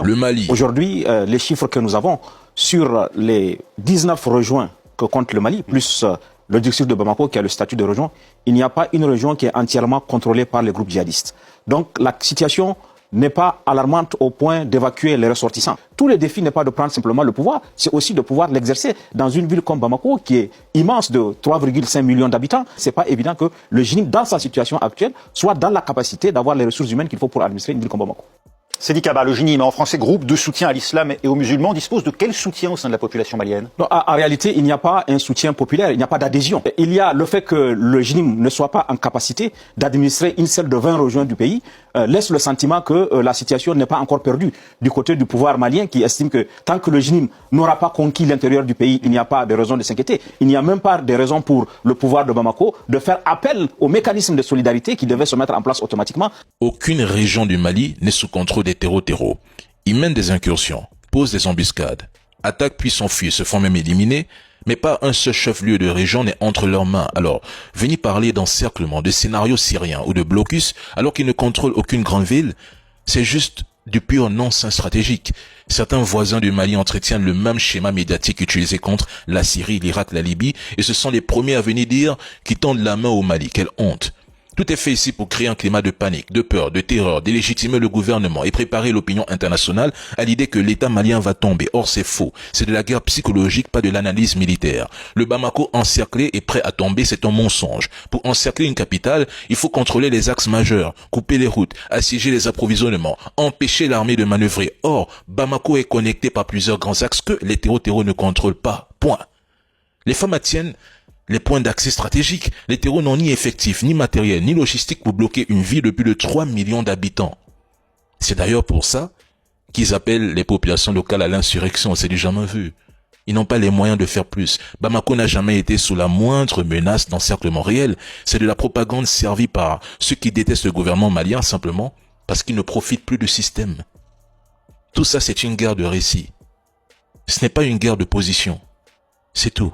Le Mali. Aujourd'hui, les chiffres que nous avons sur les 19 régions que compte le Mali, plus le district de Bamako qui a le statut de région, il n'y a pas une région qui est entièrement contrôlée par les groupes djihadistes. Donc la situation n'est pas alarmante au point d'évacuer les ressortissants. Tout le défi n'est pas de prendre simplement le pouvoir, c'est aussi de pouvoir l'exercer dans une ville comme Bamako qui est immense de 3,5 millions d'habitants. C'est pas évident que le GNIM, dans sa situation actuelle, soit dans la capacité d'avoir les ressources humaines qu'il faut pour administrer une ville comme Bamako. Seydi Kaba, le GNIM, en français groupe de soutien à l'islam et aux musulmans, dispose de quel soutien au sein de la population malienne? Non, en réalité, il n'y a pas un soutien populaire, il n'y a pas d'adhésion. Il y a le fait que le GNIM ne soit pas en capacité d'administrer une seule de 20 régions du pays, laisse le sentiment que la situation n'est pas encore perdue du côté du pouvoir malien qui estime que tant que le GNIM n'aura pas conquis l'intérieur du pays, il n'y a pas de raison de s'inquiéter. Il n'y a même pas de raison pour le pouvoir de Bamako de faire appel au mécanisme de solidarité qui devait se mettre en place automatiquement. Aucune région du Mali n'est sous contrôle des terreaux. Ils mènent des incursions, posent des embuscades, attaquent puis s'enfuient, se font même éliminer, mais pas un seul chef-lieu de région n'est entre leurs mains. Alors, venir parler d'encerclement, de scénario syrien ou de blocus alors qu'ils ne contrôlent aucune grande ville, c'est juste du pur non-sens stratégique. Certains voisins du Mali entretiennent le même schéma médiatique utilisé contre la Syrie, l'Irak, la Libye, et ce sont les premiers à venir dire qu'ils tendent la main au Mali. Quelle honte! Tout est fait ici pour créer un climat de panique, de peur, de terreur, délégitimer le gouvernement et préparer l'opinion internationale à l'idée que l'État malien va tomber. Or, c'est faux. C'est de la guerre psychologique, pas de l'analyse militaire. Le Bamako encerclé et prêt à tomber, c'est un mensonge. Pour encercler une capitale, il faut contrôler les axes majeurs, couper les routes, assiéger les approvisionnements, empêcher l'armée de manœuvrer. Or, Bamako est connecté par plusieurs grands axes que les terreaux ne contrôlent pas. Point. Les femmes tiennent les points d'accès stratégiques. Les terreaux n'ont ni effectif, ni matériel, ni logistique pour bloquer une ville de plus de 3 millions d'habitants. C'est d'ailleurs pour ça qu'ils appellent les populations locales à l'insurrection. C'est du jamais vu. Ils n'ont pas les moyens de faire plus. Bamako n'a jamais été sous la moindre menace d'encerclement réel. C'est de la propagande servie par ceux qui détestent le gouvernement malien simplement parce qu'ils ne profitent plus du système. Tout ça, c'est une guerre de récit. Ce n'est pas une guerre de position. C'est tout.